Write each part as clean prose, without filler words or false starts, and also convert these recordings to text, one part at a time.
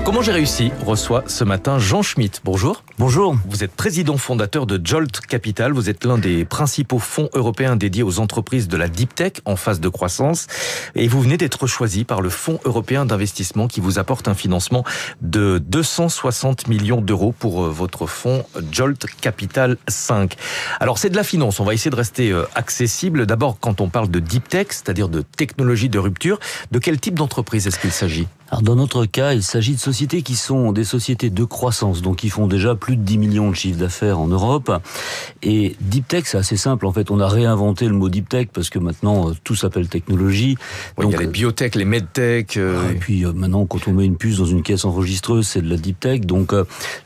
Comment j'ai réussi reçoit ce matin Jean Schmitt. Bonjour. Bonjour. Vous êtes président fondateur de Jolt Capital. Vous êtes l'un des principaux fonds européens dédiés aux entreprises de la deep tech en phase de croissance. Et vous venez d'être choisi par le Fonds européen d'investissement qui vous apporte un financement de 260 millions d'euros pour votre fonds Jolt Capital 5. Alors c'est de la finance. On va essayer de rester accessible. D'abord, quand on parle de deep tech, c'est-à-dire de technologie de rupture, de quel type d'entreprise est-ce qu'il s'agit ? Alors dans notre cas, il s'agit de sociétés qui sont des sociétés de croissance, donc qui font déjà plus de 10 millions de chiffres d'affaires en Europe. Et deep tech, c'est assez simple. En fait, on a réinventé le mot deep tech parce que maintenant tout s'appelle technologie. Oui, donc, il y a les biotech, les medtech. Et puis maintenant, quand on met une puce dans une caisse enregistreuse, c'est de la deep tech. Donc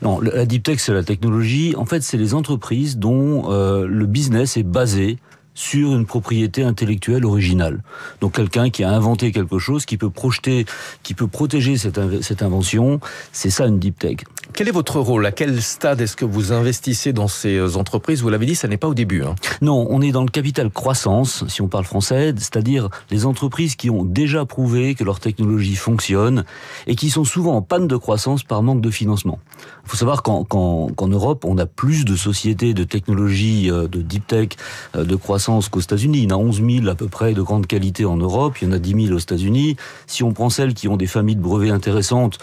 non, la deep tech, c'est la technologie. En fait, c'est les entreprises dont le business est basé sur une propriété intellectuelle originale. Donc quelqu'un qui a inventé quelque chose, qui peut protéger cette invention, c'est ça une deep tech. Quel est votre rôle ? À quel stade est-ce que vous investissez dans ces entreprises ? Vous l'avez dit, ça n'est pas au début. Non, on est dans le capital croissance, si on parle français, c'est-à-dire les entreprises qui ont déjà prouvé que leur technologie fonctionne et qui sont souvent en panne de croissance par manque de financement. Il faut savoir qu'en Europe, on a plus de sociétés de technologie, de deep tech, de croissance qu'aux États-Unis. Il y en a 11 000 à peu près de grande qualité en Europe, il y en a 10 000 aux États-Unis. Si on prend celles qui ont des familles de brevets intéressantes,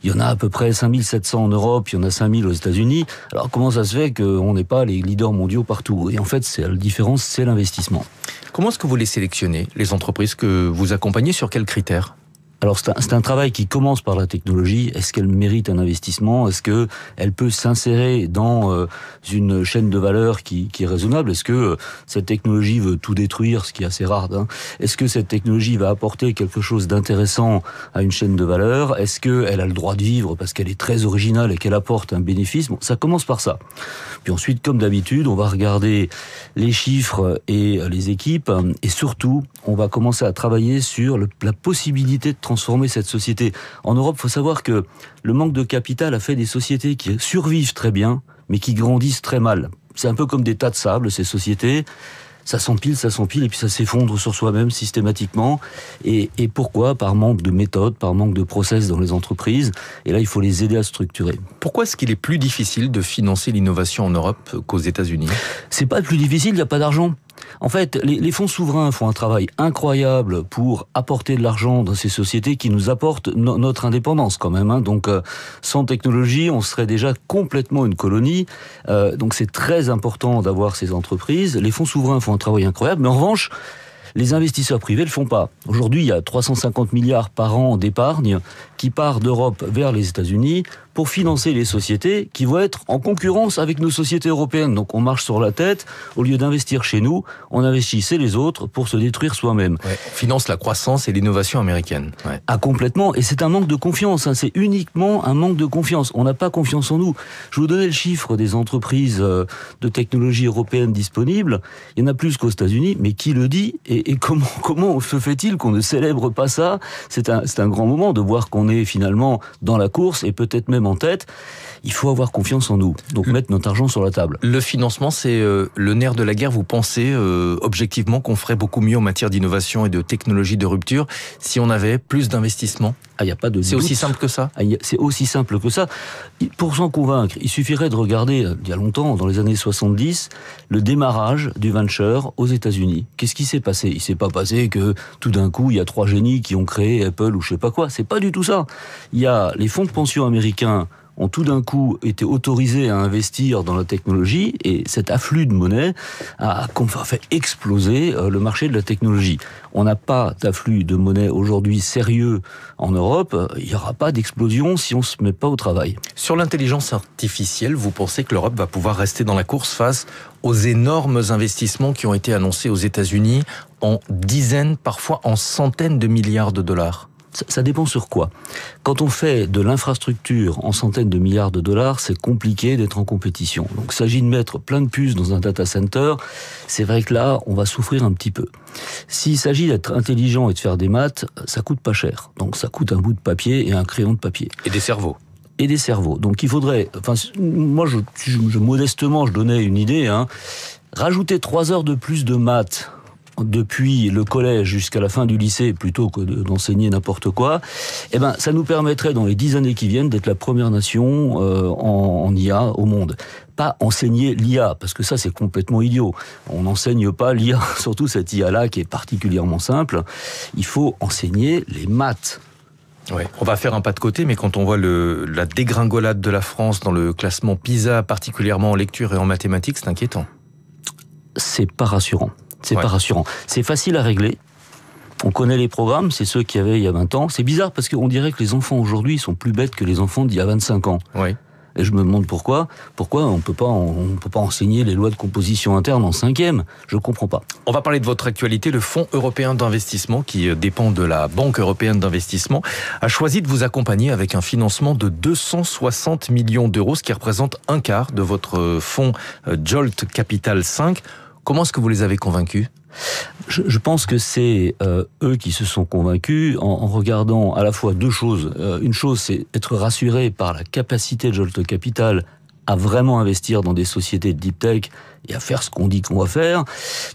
il y en a à peu près 5 700 en Europe, il y en a 5 000 aux États-Unis. Alors comment ça se fait qu'on n'est pas les leaders mondiaux partout ? Et en fait, la différence, c'est l'investissement. Comment est-ce que vous les sélectionnez, les entreprises que vous accompagnez, sur quels critères ? Alors c'est un travail qui commence par la technologie. Est-ce qu'elle mérite un investissement ? Est-ce que elle peut s'insérer dans une chaîne de valeur qui est raisonnable ? Est-ce que cette technologie veut tout détruire, ce qui est assez rare, Est-ce que cette technologie va apporter quelque chose d'intéressant à une chaîne de valeur ? Est-ce qu'elle a le droit de vivre parce qu'elle est très originale et qu'elle apporte un bénéfice ? Bon, ça commence par ça. Puis ensuite, comme d'habitude, on va regarder les chiffres et les équipes, et surtout, on va commencer à travailler sur la possibilité de transformer cette société. En Europe, il faut savoir que le manque de capital a fait des sociétés qui survivent très bien, mais qui grandissent très mal. C'est un peu comme des tas de sable, ces sociétés. Ça s'empile, et puis ça s'effondre sur soi-même systématiquement. Et pourquoi ? Par manque de méthode, par manque de process dans les entreprises. Et là, il faut les aider à structurer. Pourquoi est-ce qu'il est plus difficile de financer l'innovation en Europe qu'aux États-Unis ? C'est pas plus difficile, il n'y a pas d'argent. En fait, les fonds souverains font un travail incroyable pour apporter de l'argent dans ces sociétés qui nous apportent notre indépendance quand même. Donc, sans technologie, on serait déjà complètement une colonie. Donc, c'est très important d'avoir ces entreprises. Les fonds souverains font un travail incroyable, mais en revanche, les investisseurs privés le font pas. Aujourd'hui, il y a 350 milliards par an d'épargne qui part d'Europe vers les États-Unis pour financer les sociétés qui vont être en concurrence avec nos sociétés européennes. Donc on marche sur la tête. Au lieu d'investir chez nous, on investit chez les autres pour se détruire soi-même. Ouais, on finance la croissance et l'innovation américaine. Ouais. Ah, complètement. Et c'est un manque de confiance. C'est uniquement un manque de confiance. On n'a pas confiance en nous. Je vous donnais le chiffre des entreprises de technologie européennes disponibles. Il y en a plus qu'aux États-Unis. Mais qui le dit ? Et comment se fait-il qu'on ne célèbre pas ça ? C'est un grand moment de voir qu'on est finalement dans la course et peut-être même en tête. Il faut avoir confiance en nous. Donc mettre notre argent sur la table. Le financement, c'est le nerf de la guerre. Vous pensez objectivement qu'on ferait beaucoup mieux en matière d'innovation et de technologie de rupture si on avait plus d'investissement ? Ah, y a pas de c'est doute. Aussi simple que ça ? C'est aussi simple que ça. Pour s'en convaincre, il suffirait de regarder, il y a longtemps, dans les années 70, le démarrage du venture aux États-Unis. Qu'est-ce qui s'est passé ? Il s'est pas passé que tout d'un coup, il y a 3 génies qui ont créé Apple ou je sais pas quoi. C'est pas du tout ça. Il y a les fonds de pension américains ont tout d'un coup été autorisés à investir dans la technologie et cet afflux de monnaie a fait exploser le marché de la technologie. On n'a pas d'afflux de monnaie aujourd'hui sérieux en Europe. Il n'y aura pas d'explosion si on ne se met pas au travail. Sur l'intelligence artificielle, vous pensez que l'Europe va pouvoir rester dans la course face aux énormes investissements qui ont été annoncés aux États-Unis en dizaines, parfois en centaines de milliards de dollars ? Ça dépend sur quoi. Quand on fait de l'infrastructure en centaines de milliards de dollars, c'est compliqué d'être en compétition. Donc il s'agit de mettre plein de puces dans un data center. C'est vrai que là, on va souffrir un petit peu. S'il s'agit d'être intelligent et de faire des maths, ça coûte pas cher. Donc ça coûte un bout de papier et un crayon de papier. Et des cerveaux. Et des cerveaux. Donc il faudrait... moi, modestement, je donnais une idée. Rajouter 3 heures de plus de maths depuis le collège jusqu'à la fin du lycée, plutôt que d'enseigner n'importe quoi, eh ben, ça nous permettrait, dans les 10 années qui viennent, d'être la première nation en IA au monde. Pas enseigner l'IA, parce que ça, c'est complètement idiot. On n'enseigne pas l'IA, surtout cette IA-là, qui est particulièrement simple. Il faut enseigner les maths. Ouais. On va faire un pas de côté, mais quand on voit la dégringolade de la France dans le classement PISA, particulièrement en lecture et en mathématiques, c'est inquiétant. C'est pas rassurant. C'est pas rassurant. C'est facile à régler. On connaît les programmes, c'est ceux qu'il y avait il y a 20 ans. C'est bizarre parce qu'on dirait que les enfants aujourd'hui sont plus bêtes que les enfants d'il y a 25 ans. Oui. Et je me demande pourquoi on peut pas enseigner les lois de composition interne en 5e. Je comprends pas. On va parler de votre actualité. Le Fonds européen d'investissement, qui dépend de la Banque européenne d'investissement, a choisi de vous accompagner avec un financement de 260 millions d'euros, ce qui représente un quart de votre fonds Jolt Capital 5. Comment est-ce que vous les avez convaincus ? Je pense que c'est eux qui se sont convaincus en regardant à la fois deux choses. Une chose, c'est être rassuré par la capacité de Jolt Capital à vraiment investir dans des sociétés de deep tech et à faire ce qu'on dit qu'on va faire.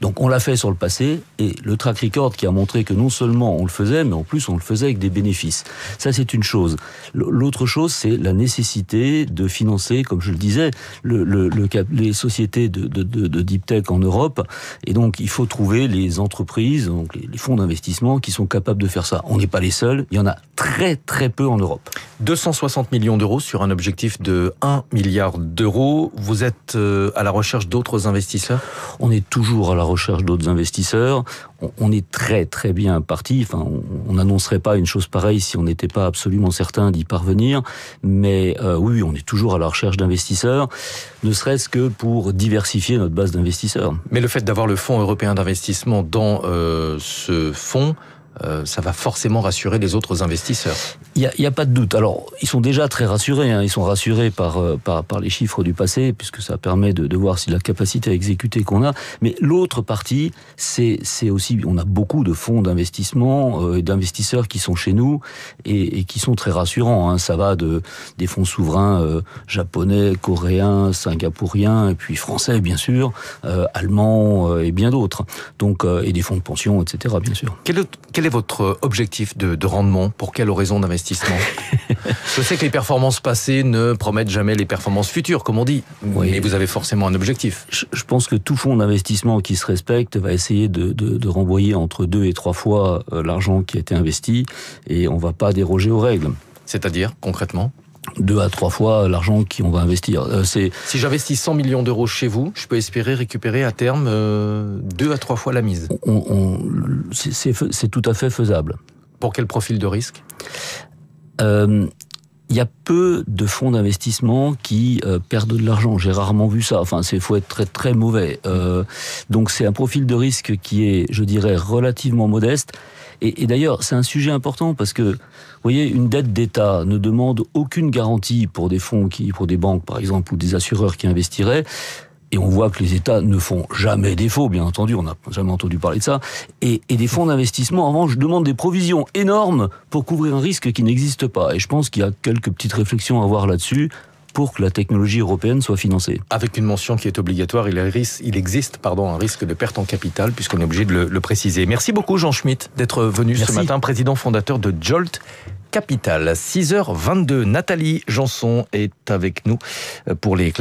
Donc on l'a fait sur le passé, et le track record qui a montré que non seulement on le faisait, mais en plus on le faisait avec des bénéfices. Ça, c'est une chose. L'autre chose, c'est la nécessité de financer, comme je le disais, les sociétés de deep tech en Europe, et donc il faut trouver les entreprises, donc les fonds d'investissement qui sont capables de faire ça. On n'est pas les seuls, il y en a très très peu en Europe. 260 millions d'euros sur un objectif de 1 milliard d'euros. Vous êtes à la recherche d'autres investisseurs ? On est toujours à la recherche d'autres investisseurs. On est très très bien parti. Enfin, on n'annoncerait pas une chose pareille si on n'était pas absolument certain d'y parvenir. Mais oui, on est toujours à la recherche d'investisseurs, ne serait-ce que pour diversifier notre base d'investisseurs. Mais le fait d'avoir le Fonds européen d'investissement dans ce fonds, ça va forcément rassurer les autres investisseurs. Il y a pas de doute. Alors, ils sont déjà très rassurés. Ils sont rassurés par les chiffres du passé, puisque ça permet de voir si la capacité à exécuter qu'on a. Mais l'autre partie, c'est aussi, on a beaucoup de fonds d'investissement et d'investisseurs qui sont chez nous et qui sont très rassurants. Ça va des fonds souverains japonais, coréens, singapouriens, et puis français, bien sûr, allemands et bien d'autres. Donc, et des fonds de pension, etc., bien sûr. Quel est votre objectif de rendement ? Pour quelle horizon d'investissement ? Je sais que les performances passées ne promettent jamais les performances futures, comme on dit, oui. Mais vous avez forcément un objectif. Je pense que tout fonds d'investissement qui se respecte va essayer de renvoyer entre 2 et 3 fois l'argent qui a été investi, et on ne va pas déroger aux règles. C'est-à-dire, concrètement ? 2 à 3 fois l'argent qu'on va investir. Si j'investis 100 millions d'euros chez vous, je peux espérer récupérer à terme 2 à 3 fois la mise. C'est tout à fait faisable. Pour quel profil de risque ? Il y a peu de fonds d'investissement qui perdent de l'argent. J'ai rarement vu ça. Enfin, faut être très très mauvais. Donc c'est un profil de risque qui est, je dirais, relativement modeste. Et d'ailleurs, c'est un sujet important parce que, vous voyez, une dette d'État ne demande aucune garantie pour des fonds pour des banques, par exemple, ou des assureurs qui investiraient. Et on voit que les États ne font jamais défaut, bien entendu, on n'a jamais entendu parler de ça. Et des fonds d'investissement, en revanche, demandent des provisions énormes pour couvrir un risque qui n'existe pas. Et je pense qu'il y a quelques petites réflexions à avoir là-dessus pour que la technologie européenne soit financée. Avec une mention qui est obligatoire, il existe un risque de perte en capital, puisqu'on est obligé de le préciser. Merci beaucoup Jean Schmitt d'être venu ce matin, président fondateur de Jolt Capital. 6h22, Nathalie Janson est avec nous pour les